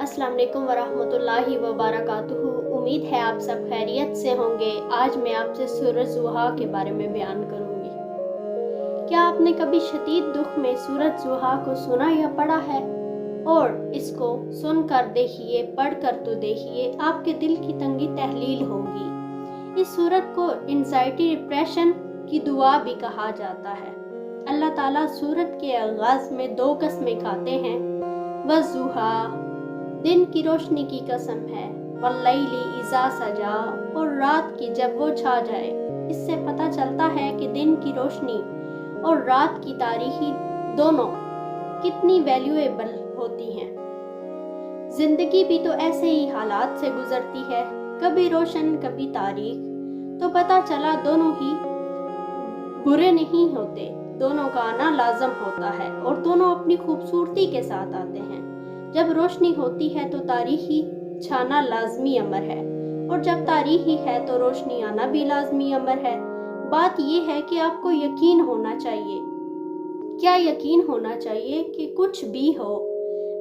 अस्सलाम वालेकुम वरहमतुल्लाहि वबरकातुहू। उम्मीद है आप सब खैरियत से होंगे। आज मैं आपसे सूरज ज़ुहा के बारे में बयान करूंगी। क्या आपने कभी शदीद दुख में सूरज ज़ुहा को सुना या पढ़ा है? और इसको सुनकर देखिए, पढ़कर तो देखिए, आपके दिल की तंगी तहलील होगी। इस सूरत को एंजाइटी डिप्रेशन की दुआ भी कहा जाता है। अल्लाह ताला सूरत के आगाज़ में 2 कसमें खाते हैं। वज़ुहा, दिन की रोशनी की कसम है, वल्लैली इज़ा सजा, और रात की जब वो छा जाए। इससे पता चलता है कि दिन की रोशनी और रात की तारीकी दोनों कितनी वैल्यूएबल होती हैं। जिंदगी भी तो ऐसे ही हालात से गुजरती है, कभी रोशन कभी तारीक। तो पता चला दोनों ही बुरे नहीं होते, दोनों का आना लाजम होता है और दोनों अपनी खूबसूरती के साथ आते हैं। जब रोशनी होती है तो तारीखी छाना लाजमी अमर है, और जब तारीखी है तो रोशनी आना भी लाजमी अमर है। बात यह है कि आपको यकीन होना चाहिए। क्या यकीन होना चाहिए कि कुछ भी हो,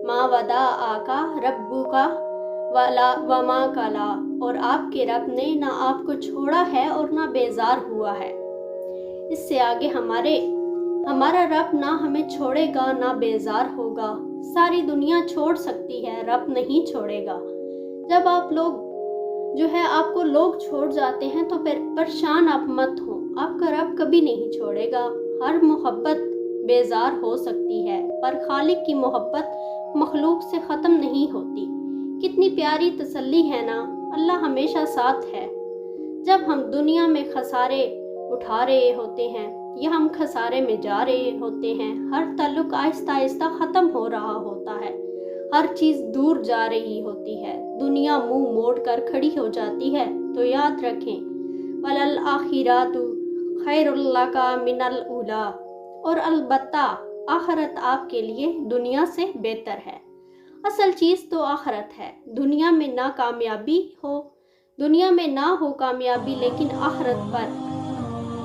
मा वदा आका रब्बू का वाला वमा कला, और आपके रब ने ना आपको छोड़ा है और ना बेजार हुआ है। इससे आगे हमारा रब ना हमें छोड़ेगा ना बेजार होगा। सारी दुनिया छोड़ सकती है, रब नहीं छोड़ेगा। जब आप लोग आपको लोग छोड़ जाते हैं तो फिर परेशान आप मत हो, आपका रब कभी नहीं छोड़ेगा। हर मोहब्बत बेजार हो सकती है, पर खालिक की मोहब्बत मखलूक से ख़त्म नहीं होती। कितनी प्यारी तसल्ली है ना, अल्लाह हमेशा साथ है। जब हम दुनिया में खसारे उठा रहे होते हैं या हम खसारे में जा रहे होते हैं, हर ताल्लुक आहिस्ता आहिस्ता ख़त्म हो रहा होता है, हर चीज़ दूर जा रही होती है, दुनिया मुंह मोड़ कर खड़ी हो जाती है, तो याद रखें, वलल आखिरातु खैरुल लका मिनल उला, और अलबत्ता आखिरत आपके लिए दुनिया से बेहतर है। असल चीज़ तो आखिरत है। दुनिया में ना हो कामयाबी,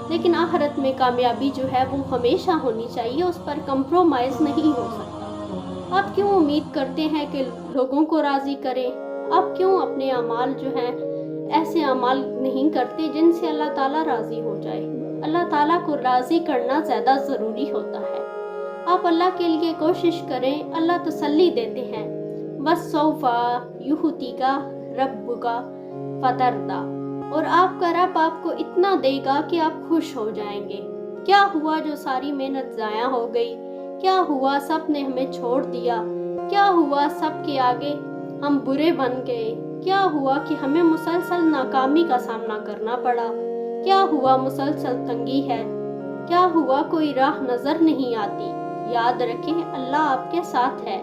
लेकिन आखिरत में कामयाबी जो है वो हमेशा होनी चाहिए, उस पर कंप्रोमाइज़ नहीं हो सकता। आप क्यों उम्मीद करते हैं कि लोगों को राज़ी करें? आप क्यों अपने अमाल ऐसे अमाल नहीं करते जिनसे अल्लाह ताला राज़ी हो जाए? अल्लाह ताला को राज़ी करना ज़्यादा ज़रूरी होता है। आप अल्लाह के लिए कोशिश करें, अल्लाह तसल्ली देते हैं। वस्सौफा युहतीका रब्बुका फतरदा, और आपका रब आपको इतना देगा कि आप खुश हो जाएंगे। क्या हुआ जो सारी मेहनत ज़ाया हो गई? क्या हुआ सब ने हमें छोड़ दिया? क्या हुआ सब के आगे हम बुरे बन गए? क्या हुआ कि हमें मुसलसल नाकामी का सामना करना पड़ा? क्या हुआ मुसलसल तंगी है? क्या हुआ कोई राह नज़र नहीं आती? याद रखें, अल्लाह आपके साथ है,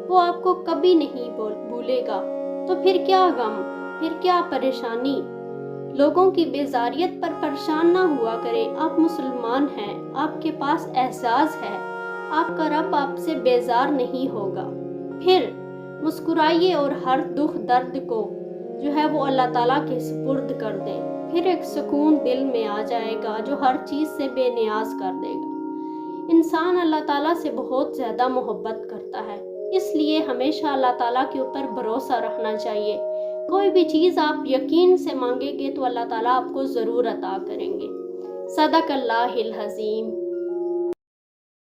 वो आपको कभी नहीं भूलेगा। तो फिर क्या गम, फिर क्या परेशानी? लोगों की बेजारियत पर परेशान ना हुआ करें। आप मुसलमान हैं, आपके पास एहसास है, आपका रब आपसे बेजार नहीं होगा। फिर मुस्कुराइए और हर दुख दर्द को वो अल्लाह ताला के सुपुर्द कर दें। फिर एक सुकून दिल में आ जाएगा जो हर चीज़ से बेनियाज कर देगा। इंसान अल्लाह ताला से बहुत ज़्यादा मोहब्बत करता है, इसलिए हमेशा अल्लाह ताला के ऊपर भरोसा रखना चाहिए। कोई भी चीज़ आप यकीन से मांगेंगे तो अल्लाह ताला आपको ज़रूर अता करेंगे। सदक़ल्लाहिल अज़ीम।